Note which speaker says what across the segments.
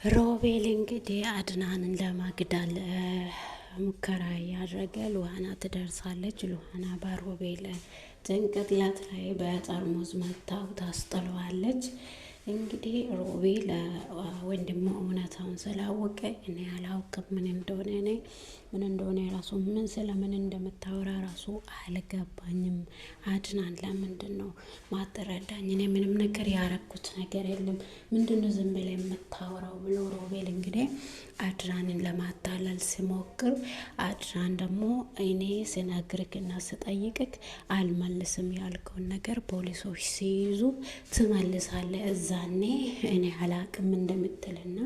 Speaker 1: ሮቤል እንግዲህ አድናንን ለማግደል ሙከራ ያደረገ ሉሃና ትደርሳለች። ሉሃና በሮቤል ጭንቅላት ላይ በጠርሙዝ መታው ታስጥለዋለች። እንግዲህ ሮቤል ወንድሙ እውነታውን ስላወቀ እኔ አላውቅም ምን እንደሆነ ራሱ ምን ስለምን እንደምታወራ ራሱ አልገባኝም። አድናን ለምንድን ነው ማትረዳኝ? እኔ ምንም ነገር ያረኩት ነገር የለም። ምንድነው ዝም ብለህ የምታወራው ብሎ ሮቤል እንግዲህ አድናንን ለማታለል ሲሞክር፣ አድናን ደግሞ እኔ ስነግርክና ስጠይቅክ አልመልስም ያልከውን ነገር ፖሊሶች ሲይዙ ትመልሳለህ። እዛኔ እኔ አላቅም እንደምትልና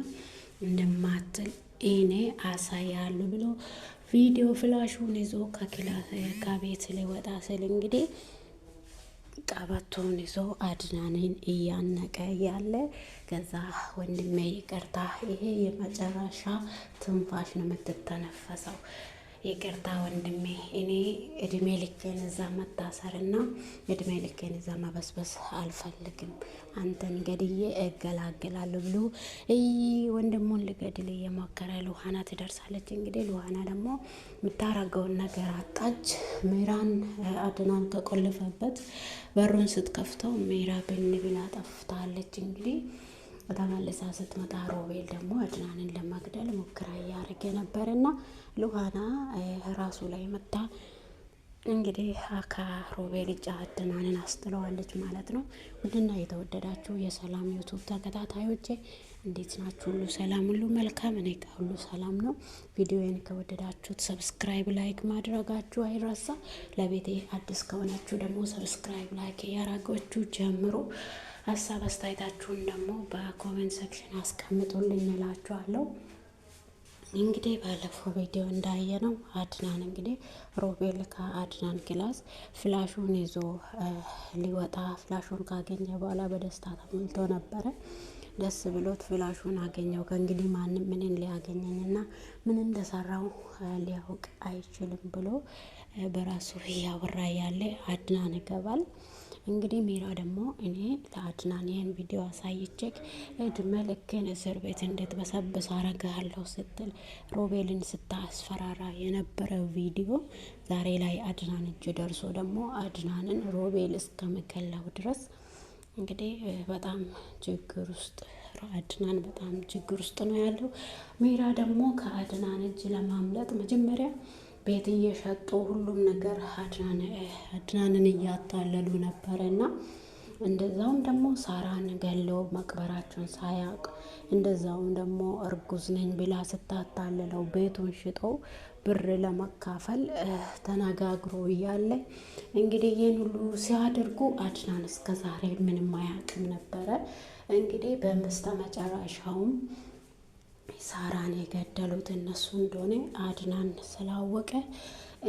Speaker 1: እንደማትል እኔ አሳያለሁ ብሎ ቪዲዮ ፍላሹን ይዞ ከቤት ሊወጣ ስል እንግዲህ ቀበቶውን ይዞ አድናንን እያነቀ ያለ ከዛ ወንድሜ ይቅርታ፣ ይሄ የመጨረሻ ትንፋሽ ነው የምትተነፈሰው። ይቅርታ ወንድሜ፣ እኔ እድሜ ልኬን እዛ መታሰርና እድሜ ልኬን እዛ መበስበስ አልፈልግም። አንተን ገድዬ እገላገላለሁ ብሎ ወንድሙን ልገድል እየሞከረ ሉሃና ትደርሳለች። እንግዲህ ሉሃና ደግሞ የምታረገውን ነገር አጣች። ሜራን አድናን ከቆለፈበት በሩን ስትከፍተው ሜራ ብን ብላ ጠፍታለች። እንግዲህ ተመልሳ ስትመጣ ሮቤል ደግሞ አድናንን ለማግደል ሙከራ እያደረገ ነበርና ሉሃና ራሱ ላይ መታ እንግዲህ ከሮቤል እጅ አድናንን አስጥለዋለች ማለት ነው። ውድና የተወደዳችሁ የሰላም ዩቱብ ተከታታዮቼ እንዴት ናችሁ? ሁሉ ሰላም፣ ሁሉ መልካም። እኔ ጋር ሁሉ ሰላም ነው። ቪዲዮዬን ከወደዳችሁት ሰብስክራይብ፣ ላይክ ማድረጋችሁ አይረሳ። ለቤቴ አዲስ ከሆናችሁ ደግሞ ሰብስክራይብ፣ ላይክ ያራጋችሁ ጀምሮ ሀሳብ አስተያየታችሁን ደግሞ በኮሜንት ሴክሽን አስቀምጡልኝ እላችኋለሁ። እንግዲህ ባለፈው ቪዲዮ እንዳየነው አድናን እንግዲህ ሮቤል ከአድናን ክላስ ፍላሹን ይዞ ሊወጣ ፍላሹን ካገኘ በኋላ በደስታ ተሞልቶ ነበረ። ደስ ብሎት ፍላሹን አገኘው። ከእንግዲህ ማንም ምንን ሊያገኘኝና ምን እንደሰራው ሊያውቅ አይችልም ብሎ በራሱ እያወራ ያለ አድናን ይገባል። እንግዲህ ሜራ ደግሞ እኔ ለአድናን ይህን ቪዲዮ አሳይቼክ እድሜ ልክን እስር ቤት እንዴት በሰብስ አረጋለሁ ስትል ሮቤልን ስታስፈራራ የነበረው ቪዲዮ ዛሬ ላይ አድናን እጅ ደርሶ ደግሞ አድናንን ሮቤል እስከመከላው ድረስ እንግዲህ በጣም ችግር ውስጥ አድናን በጣም ችግር ውስጥ ነው ያለው። ሜራ ደግሞ ከአድናን እጅ ለማምለጥ መጀመሪያ ቤት እየሸጡ ሁሉም ነገር አድናንን እያታለሉ ነበረና እንደዛውም ደግሞ ሳራን ገለው መቅበራቸውን ሳያውቅ እንደዛውም ደግሞ እርጉዝ ነኝ ብላ ስታታልለው ቤቱን ሽጠው ብር ለመካፈል ተነጋግሮ እያለ እንግዲህ ይህን ሁሉ ሲያደርጉ አድናን እስከ ዛሬ ምንም አያውቅም ነበረ። እንግዲህ በመስተ መጨረሻውም ሳራን የገደሉት እነሱ እንደሆነ አድናን ስላወቀ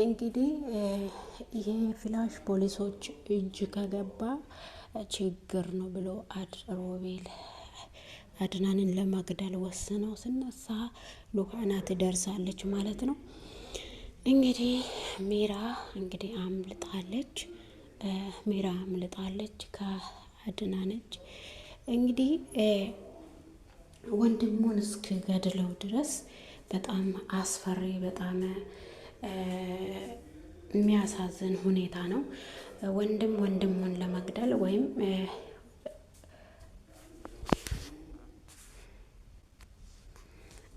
Speaker 1: እንግዲህ ይሄ ፍላሽ ፖሊሶች እጅ ከገባ ችግር ነው ብሎ ሮቤል አድናንን ለማግደል ወስነው ስነሳ ሉሃና ትደርሳለች ማለት ነው። እንግዲህ ሜራ እንግዲህ አምልጣለች ከአድናን እጅ። እንግዲህ ወንድሙን እስክገድለው ድረስ በጣም አስፈሪ፣ በጣም የሚያሳዝን ሁኔታ ነው። ወንድሙን ለመግደል ወይም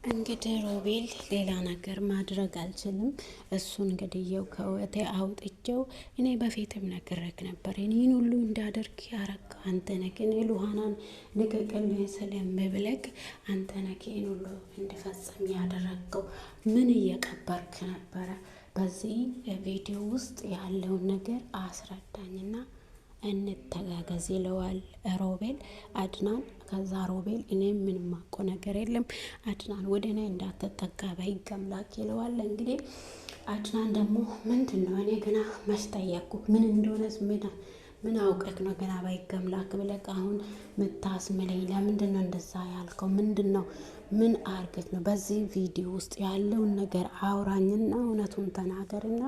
Speaker 1: እንግዲህ ሮቤል ሌላ ነገር ማድረግ አልችልም። እሱን ገድዬው ከወቴ አውጥቼው እኔ በፊትም ነግሬክ ነበር። እኔን ሁሉ እንዳደርግ ያረግ አንተ ነህ። እኔ ሉሃናን ልቀቅልኝ ስለምብለክ አንተ ነህ ይሄን ሁሉ እንድፈጽም ያደረገው። ምን እየቀበርክ ነበረ? በዚህ ቪዲዮ ውስጥ ያለውን ነገር አስረዳኝና እንተጋገዝ ይለዋል ሮቤል አድናን። ከዛ ሮቤል እኔ ምንም ማቆ ነገር የለም አድናን ወደ እኔ እንዳትጠጋ በሕግ አምላክ ይለዋል። እንግዲህ አድናን ደግሞ ምንድነው እኔ ገና መስጠየቁ ምን እንደሆነስ ምን አውቀክ ነው ገና በሕግ አምላክ ብለህ አሁን ምታስምለኝ? ለምንድነው እንደዛ ያልከው? ምንድነው? ምን አርገት ነው? በዚህ ቪዲዮ ውስጥ ያለውን ነገር አውራኝና እውነቱን ተናገርና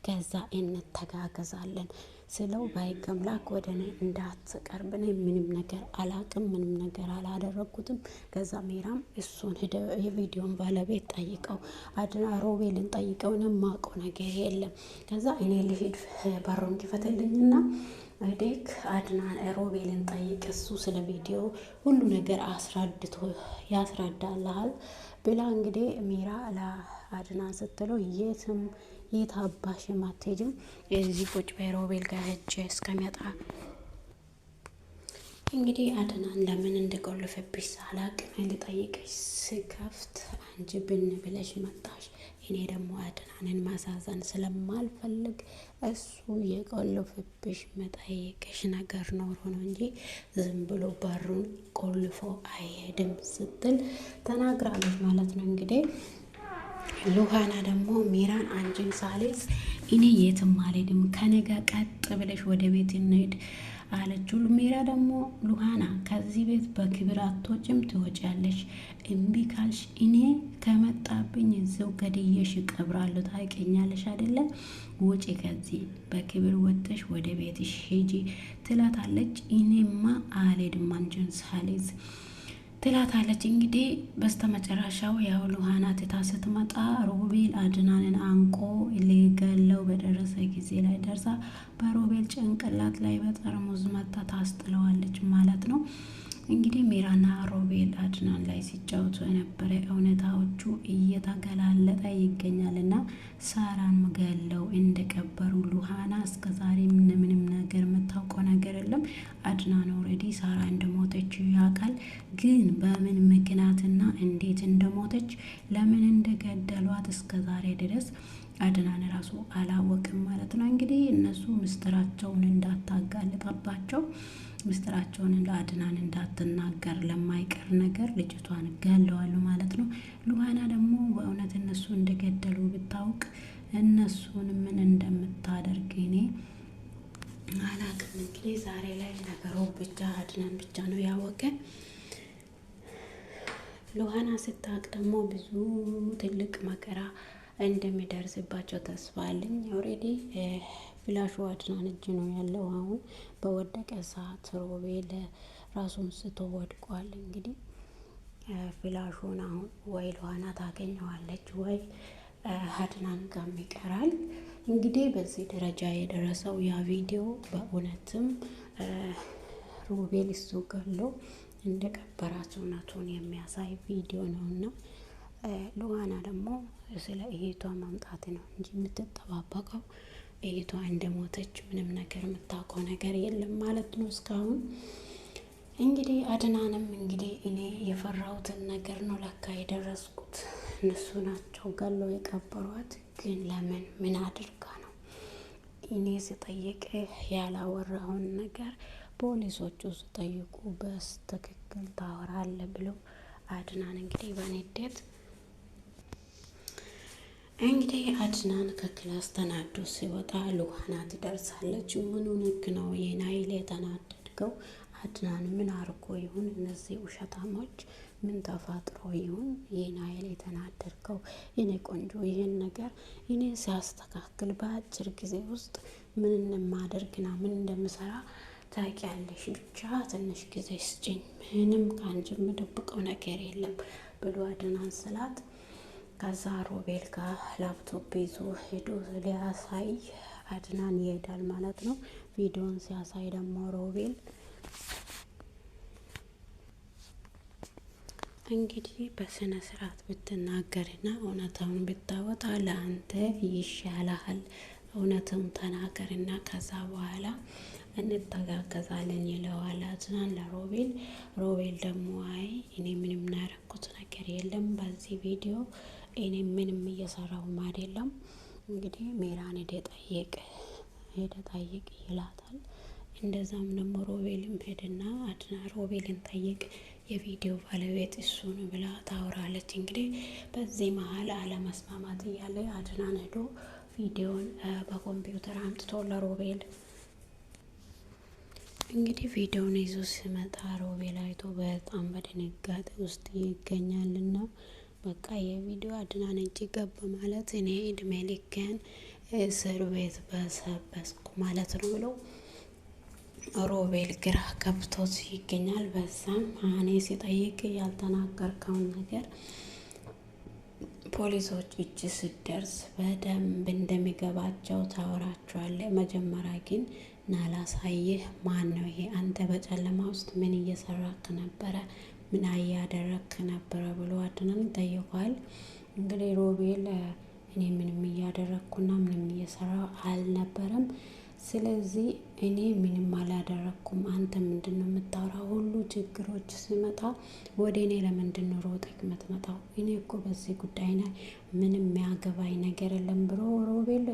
Speaker 1: ከዛ እንተጋገዛለን። ስለው በህግ አምላክ ወደ እኔ እንዳትቀርብ፣ እኔ ምንም ነገር አላቅም፣ ምንም ነገር አላደረግኩትም። ከዛ ሜራም እሱን ሄደ የቪዲዮን ባለቤት ጠይቀው፣ አድና ሮቤልን ጠይቀው፣ እኔም ማውቀው ነገር የለም። ከዛ እኔ ልሄድ በሩን ክፈትልኝና ዴክ አድናን ሮቤልን ጠይቅ፣ እሱ ስለ ቪዲዮ ሁሉ ነገር አስረድቶ ያስረዳልሃል ብላ እንግዲህ ሜራ ለአድናን ስትለው የት አባሽ የማትሄጂም እዚህ ቁጭ በይ ሮቤል ጋር ሂጅ እስከሚመጣ እንግዲህ አድናን ለምን እንደቆለፈብሽ ሳላቅም ልጠይቅሽ ስከፍት አንቺ ብን ብለሽ መጣሽ። እኔ ደግሞ አድናንን ማሳዘን ስለማልፈልግ እሱ የቆለፈብሽ መጠየቅሽ ነገር ኖሮ ነው እንጂ ዝም ብሎ በሩን ቆልፎ አይሄድም ስትል ተናግራለች ማለት ነው። እንግዲህ ሉሃና ደግሞ ሜራን አንቺን ሳልይዝ እኔ የትም አልሄድም፣ ከነጋ ቀጥ ብለሽ ወደ ቤት እንሂድ አለችው። ሜራ ደግሞ ሉሃና ከዚህ ቤት በክብር አትወጭም፣ ትወጫለሽ። እምቢ ካልሽ እኔ ከመጣብኝ እዚው ገድዬሽ እቀብራለሁ፣ ታውቂኛለሽ አይደለ? ውጪ ከዚህ በክብር ወጥተሽ ወደ ቤትሽ ሂጂ ትላታለች። እኔማ አልሄድም አንቺን ሳልይዝ ትላታለች። እንግዲህ በስተመጨረሻው ያው ሉሃና ትታ ስትመጣ ሮቤል አድናንን አንቆ ሊገለው በደረሰ ጊዜ ላይ ደርሳ በሮቤል ጭንቅላት ላይ በጠርሙዝ መታ ታስጥለዋለች ማለት ነው። እንግዲህ ሜራና ሮቤል አድናን ላይ ሲጫወቱ የነበረ እውነታዎቹ እየተገላለጠ ይገኛልና ሳራን ገለው እንደቀበሩ ሉሃና እስከዛሬ ምንም ነገር የምታውቀው ነገር የለም። አድናን ኦልሬዲ ሳራ እንደሞተች ያውቃል፣ ግን በምን ምክንያትና እንዴት እንደሞተች ለምን እንደገደሏት እስከዛሬ ድረስ አድናን ራሱ አላወቅም ማለት ነው። እንግዲህ እነሱ ምስጢራቸውን እንዳታጋልጠባቸው ምስጢራቸውን ለአድናን እንዳትናገር ለማይቀር ነገር ልጅቷን ገለዋሉ ማለት ነው። ሉሃና ደግሞ በእውነት እነሱ እንደገደሉ ብታውቅ እነሱን ምን እንደምታደርግ እኔ አላቅም። እንግዲህ ዛሬ ላይ ነገሩ ብቻ አድናን ብቻ ነው ያወቀ። ሉሃና ስታውቅ ደግሞ ብዙ ትልቅ መከራ እንደሚደርስባቸው ተስፋ አለኝ። ኦልሬዲ ፍላሹ አድናን እጅ ነው ያለው። አሁን በወደቀ ሰዓት ሮቤል ራሱን ስቶ ወድቋል። እንግዲህ ፍላሹን አሁን ወይ ሉሃና ታገኘዋለች ወይ አድናን ጋር ይቀራል። እንግዲህ በዚህ ደረጃ የደረሰው ያ ቪዲዮ በእውነትም ሮቤል እሱ ገሎ እንደቀበራት እውነቱን የሚያሳይ ቪዲዮ ነውና ሉሃና ደግሞ ስለ እህቷ ማምጣት ነው እንጂ የምትጠባበቀው እህቷ እንደሞተች ምንም ነገር የምታውቀው ነገር የለም ማለት ነው እስካሁን። እንግዲህ አድናንም እንግዲህ እኔ የፈራሁትን ነገር ነው ለካ የደረስኩት፣ እነሱ ናቸው ገለው የቀበሯት። ግን ለምን ምን አድርጋ ነው? እኔ ስጠይቅ ያላወራውን ነገር ፖሊሶቹ ስጠይቁ በስትክክል ታወራለ ብሎ አድናን እንግዲህ በንዴት እንግዲህ አድናን ከክላስ ተናዶ ሲወጣ ሉሃና ትደርሳለች። ምኑን ህግ ነው የናይል የተናደድከው? አድናን ምን አርጎ ይሁን? እነዚህ ውሸታሞች ምን ተፋጥሮ ይሁን የናይል የተናደድከው? የኔ ቆንጆ ይህን ነገር እኔ ሲያስተካክል በአጭር ጊዜ ውስጥ ምን እንደማደርግና ምን እንደምሰራ ታውቂያለሽ። ብቻ ትንሽ ጊዜ ስጭኝ፣ ምንም ከአንቺ የምደብቀው ነገር የለም ብሎ አድናን ስላት ከዛ ሮቤል ጋር ላፕቶፕ ይዞ ሄዶ ሊያሳይ አድናን ይሄዳል ማለት ነው። ቪዲዮን ሲያሳይ ደግሞ ሮቤል እንግዲህ በስነ ስርዓት ብትናገርና እውነታውን ብታወጣ ለአንተ ይሻላል፣ እውነቱን ተናገርና ከዛ በኋላ እንተጋገዛለን ይለዋል አድናን ለሮቤል። ሮቤል ደግሞ አይ እኔ ምንም ያደረኩት ነገር የለም በዚህ ቪዲዮ እኔ ምንም እየሰራሁም አይደለም። እንግዲህ ሜራን ሄደ ጠይቅ ይላታል። እንደዛም ደግሞ ሮቤልም ሄድና አድና ሮቤልን ጠይቅ የቪዲዮ ባለቤት እሱ ነው ብላ ታወራለች። እንግዲህ በዚህ መሀል አለመስማማት እያለ አድናን ሄዶ ቪዲዮን በኮምፒውተር አምጥቶ ለሮቤል እንግዲህ ቪዲዮውን ይዞ ሲመጣ ሮቤል አይቶ በጣም በድንጋጤ ውስጥ ይገኛልና በቃ የቪዲዮ አድናን እጅ ገባ ማለት እኔ እድሜ ልኬን እስር ቤት በሰበስኩ ማለት ነው ብሎ ሮቤል ግራ ገብቶት ይገኛል። በዛም እኔ ሲጠይቅ ያልተናገርከውን ነገር ፖሊሶች እጅ ስደርስ በደንብ እንደሚገባቸው ታወራቸዋለህ። መጀመሪያ ግን ናላሳይህ ማን ነው ይሄ? አንተ በጨለማ ውስጥ ምን እየሰራክ ነበረ? ምን እያደረክ ነበረ ብሎ አድናን ይጠይቋል። እንግዲህ ሮቤል እኔ ምንም እያደረግኩና ምንም እየሰራው አልነበረም። ስለዚህ እኔ ምንም አላደረኩም። አንተ ምንድነው የምታወራው? ሁሉ ችግሮች ሲመጣ ወደ እኔ ለምንድን ነው ሮጠክ የምትመጣው? እኔ እኮ በዚህ ጉዳይ ላይ ምንም የሚያገባኝ ነገር የለም ብሎ ሮቤል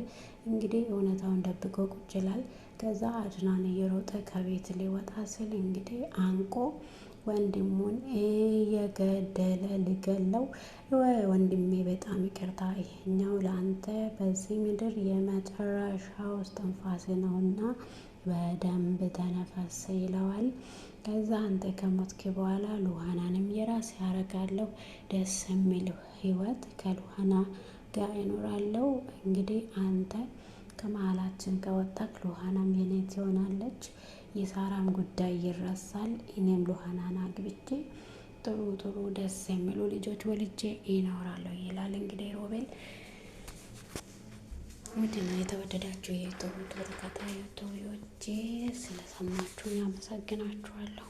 Speaker 1: እንግዲህ እውነታውን ደብቆ ቁጭ ይላል። ከዛ አድናን እየሮጠ ከቤት ሊወጣ ስል እንግዲህ አንቆ ወንድሙን እየገደለ ሊገለው፣ ወንድሜ በጣም ይቅርታ፣ ይሄኛው ለአንተ በዚህ ምድር የመጨረሻው እስትንፋስ ነውና በደንብ ተነፈስ ይለዋል። ከዛ አንተ ከሞትክ በኋላ ሉሃናንም የራስ ያደርጋለሁ፣ ደስ የሚል ህይወት ከሉሃና ጋር ይኖራለሁ። እንግዲህ አንተ ከመሀላችን ከወጣክ ሉሃናም የኔ ትሆናለች፣ የሳራም ጉዳይ ይረሳል። እኔም ሉሃናን አግብቼ ጥሩ ጥሩ ደስ የሚሉ ልጆች ወልጄ ይኖራለሁ ይላል። እንግዲህ ሮቤል ውድና የተወደዳችሁ የዩቲዩብ ተከታታዮች ስለሰማችሁ ያመሰግናችኋለሁ።